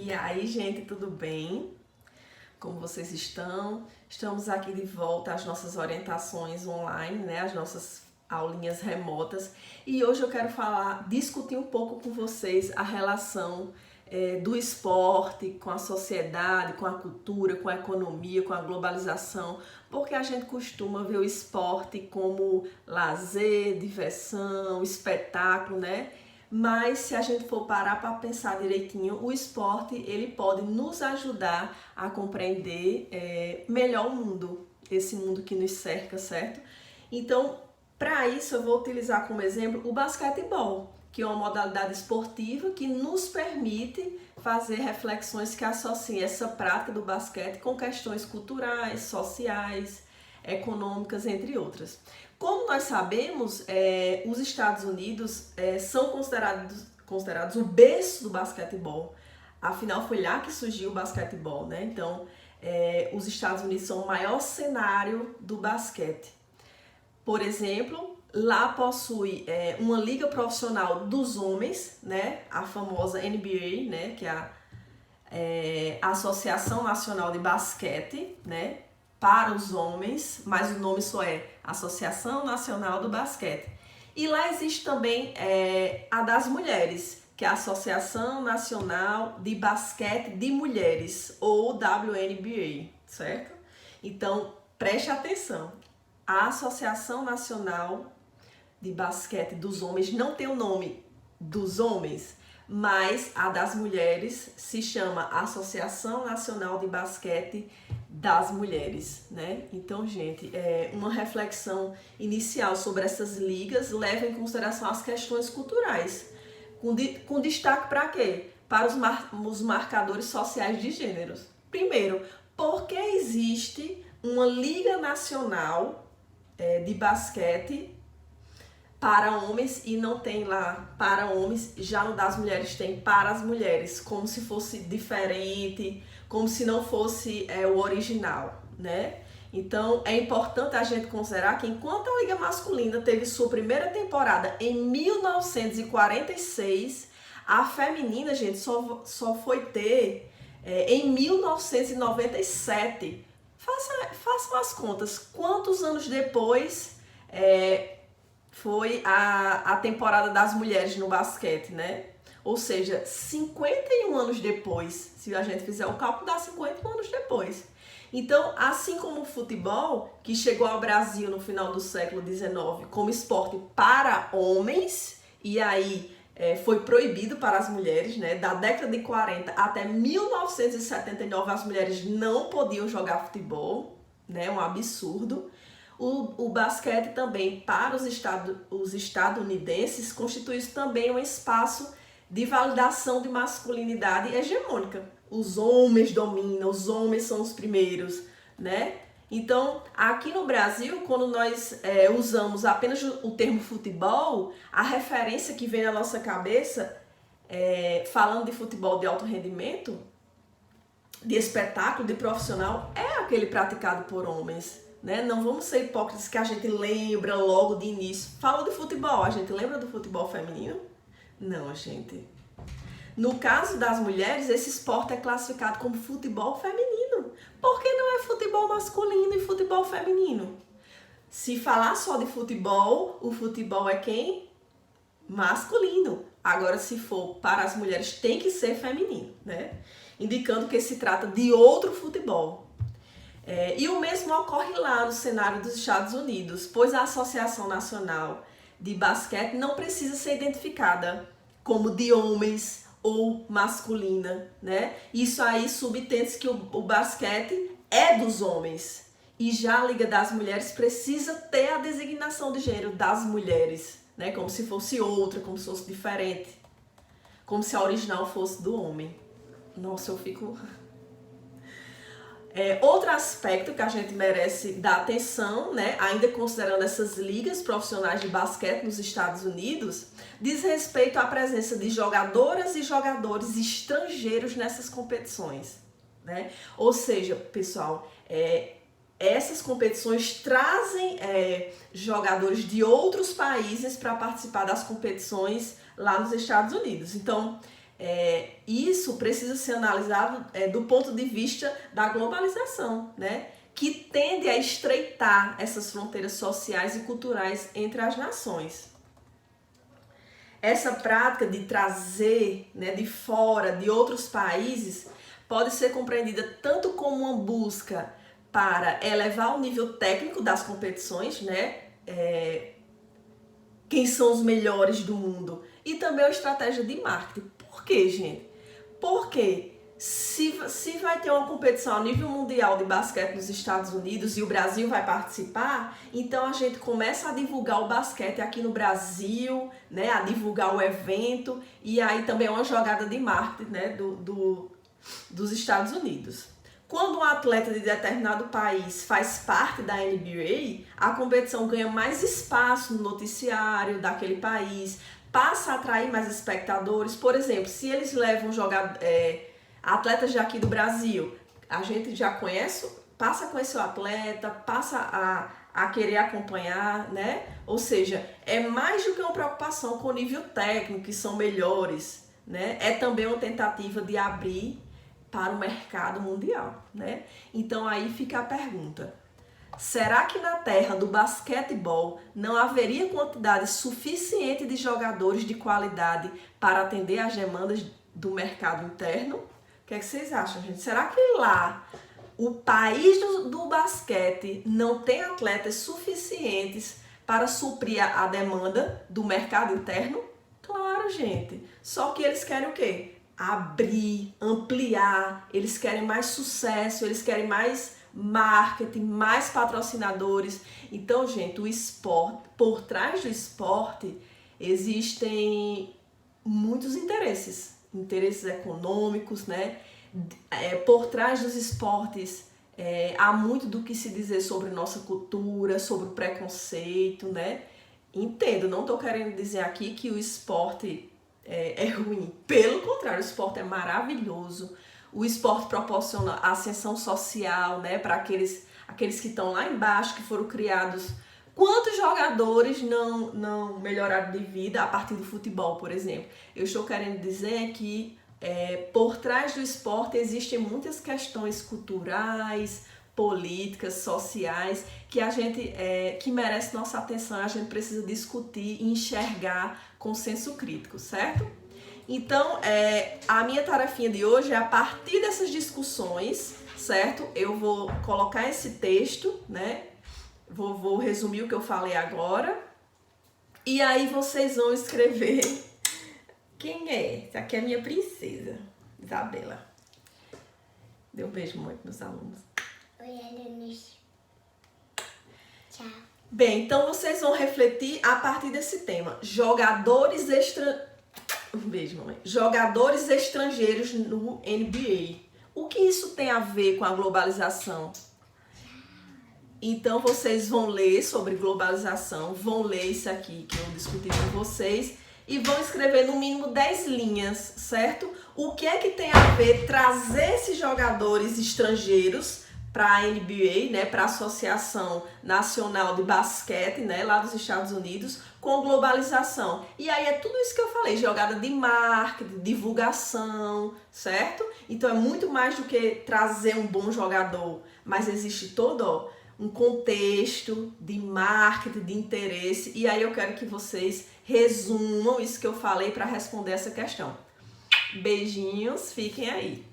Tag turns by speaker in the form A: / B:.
A: E aí, gente, tudo bem? Como vocês estão? Estamos aqui de volta às nossas orientações online, né? As nossas aulinhas remotas. E hoje eu quero discutir um pouco com vocês a relação do esporte com a sociedade, com a cultura, com a economia, com a globalização, porque a gente costuma ver o esporte como lazer, diversão, espetáculo, né? Mas se a gente for parar para pensar direitinho, o esporte ele pode nos ajudar a compreender melhor o mundo, esse mundo que nos cerca, certo? Então, para isso eu vou utilizar como exemplo o basquetebol, que é uma modalidade esportiva que nos permite fazer reflexões que associem essa prática do basquete com questões culturais, sociais, econômicas, entre outras. Como nós sabemos, os Estados Unidos são considerados o berço do basquetebol. Afinal, foi lá que surgiu o basquetebol, né? Então, os Estados Unidos são o maior cenário do basquete. Por exemplo, lá possui uma liga profissional dos homens, né? A famosa NBA, né? Que é a Associação Nacional de Basquete, né? Para os homens, mas o nome só é Associação Nacional do Basquete. E lá existe também a das mulheres, que é a Associação Nacional de Basquete de Mulheres, ou WNBA, certo? Então, preste atenção. A Associação Nacional de Basquete dos Homens não tem o nome dos homens, mas a das mulheres se chama Associação Nacional de Basquete das Mulheres, né? Então, gente, uma reflexão inicial sobre essas ligas leva em consideração as questões culturais, com destaque para quê? Para os marcadores sociais de gêneros. Primeiro, porque existe uma liga nacional de basquete para homens e não tem lá para homens, já no das mulheres tem para as mulheres, como se fosse diferente, como se não fosse o original, né? Então é importante a gente considerar que enquanto a Liga Masculina teve sua primeira temporada em 1946, a feminina, gente, só foi ter em 1997. Façam as contas, quantos anos depois foi a temporada das mulheres no basquete, né? Ou seja, 51 anos depois, se a gente fizer o cálculo, dá 51 anos depois. Então, assim como o futebol, que chegou ao Brasil no final do século XIX como esporte para homens, e aí foi proibido para as mulheres, né? Da década de 40 até 1979, as mulheres não podiam jogar futebol, né? Um absurdo. O basquete também, para os estadunidenses, constitui também um espaço de validação de masculinidade hegemônica. Os homens dominam, os homens são os primeiros, né? Então, aqui no Brasil, quando nós usamos apenas o termo futebol, a referência que vem na nossa cabeça, falando de futebol de alto rendimento, de espetáculo, de profissional, é aquele praticado por homens, né? Não vamos ser hipócritas que a gente lembra logo de início. Falou de futebol, a gente lembra do futebol feminino? Não, gente. No caso das mulheres, esse esporte é classificado como futebol feminino. Por que não é futebol masculino e futebol feminino? Se falar só de futebol, o futebol é quem? Masculino. Agora, se for para as mulheres, tem que ser feminino, né? Indicando que se trata de outro futebol. E o mesmo ocorre lá no cenário dos Estados Unidos, pois a Associação Nacional de Basquete não precisa ser identificada como de homens ou masculina, né? Isso aí subtende que o basquete é dos homens. E já a Liga das Mulheres precisa ter a designação de gênero das mulheres, né? Como se fosse outra, como se fosse diferente. Como se a original fosse do homem. Nossa, eu fico... Outro aspecto que a gente merece dar atenção, né, ainda considerando essas ligas profissionais de basquete nos Estados Unidos, diz respeito à presença de jogadoras e jogadores estrangeiros nessas competições, né? Ou seja, pessoal, essas competições trazem jogadores de outros países para participar das competições lá nos Estados Unidos. Então, isso precisa ser analisado do ponto de vista da globalização, né? Que tende a estreitar essas fronteiras sociais e culturais entre as nações. Essa prática de trazer, né, de fora, de outros países, pode ser compreendida tanto como uma busca para elevar o nível técnico das competições, né? Quem são os melhores do mundo, e também uma estratégia de marketing. Por quê, gente? Porque se vai ter uma competição a nível mundial de basquete nos Estados Unidos e o Brasil vai participar, então a gente começa a divulgar o basquete aqui no Brasil, né? A divulgar o evento, e aí também é uma jogada de marketing, né? Dos Estados Unidos. Quando um atleta de determinado país faz parte da NBA, a competição ganha mais espaço no noticiário daquele país, passa a atrair mais espectadores. Por exemplo, se eles levam atletas daqui do Brasil, a gente já conhece, passa a conhecer o atleta, passa a querer acompanhar, né? Ou seja, é mais do que uma preocupação com o nível técnico, que são melhores, né? É também uma tentativa de abrir para o mercado mundial, né? Então aí fica a pergunta: será que na terra do basquetebol não haveria quantidade suficiente de jogadores de qualidade para atender às demandas do mercado interno? O que é que vocês acham, gente? Será que lá o país do basquete não tem atletas suficientes para suprir a demanda do mercado interno? Claro, gente. Só que eles querem o quê? Abrir, ampliar, eles querem mais sucesso, eles querem mais marketing, mais patrocinadores. Então, gente, o esporte, por trás do esporte, existem muitos interesses econômicos, né? Por trás dos esportes há muito do que se dizer sobre nossa cultura, sobre o preconceito, né? Entendo, não estou querendo dizer aqui que o esporte é ruim. Pelo contrário, o esporte é maravilhoso. O esporte proporciona ascensão social, né, para aqueles que estão lá embaixo, que foram criados. Quantos jogadores não melhoraram de vida a partir do futebol, por exemplo? Eu estou querendo dizer que por trás do esporte existem muitas questões culturais, políticas, sociais, que a gente que merece nossa atenção, a gente precisa discutir e enxergar com senso crítico, certo? Então, a minha tarefinha de hoje é, a partir dessas discussões, certo? Eu vou colocar esse texto, né? Vou resumir o que eu falei agora. E aí vocês vão escrever quem é. Essa aqui é a minha princesa, Isabela. Dê um beijo muito meus alunos.
B: Oi, Alanis. Tchau.
A: Bem, então vocês vão refletir a partir desse tema. Um beijo, mamãe. Jogadores estrangeiros no NBA. O que isso tem a ver com a globalização? Então vocês vão ler sobre globalização, vão ler isso aqui que eu discuti com vocês e vão escrever no mínimo 10 linhas, certo? O que é que tem a ver trazer esses jogadores estrangeiros para a NBA, né, para a Associação Nacional de Basquete, né, lá dos Estados Unidos, com globalização. E aí é tudo isso que eu falei, jogada de marketing, divulgação, certo? Então é muito mais do que trazer um bom jogador, mas existe todo um contexto de marketing, de interesse, e aí eu quero que vocês resumam isso que eu falei para responder essa questão. Beijinhos, fiquem aí.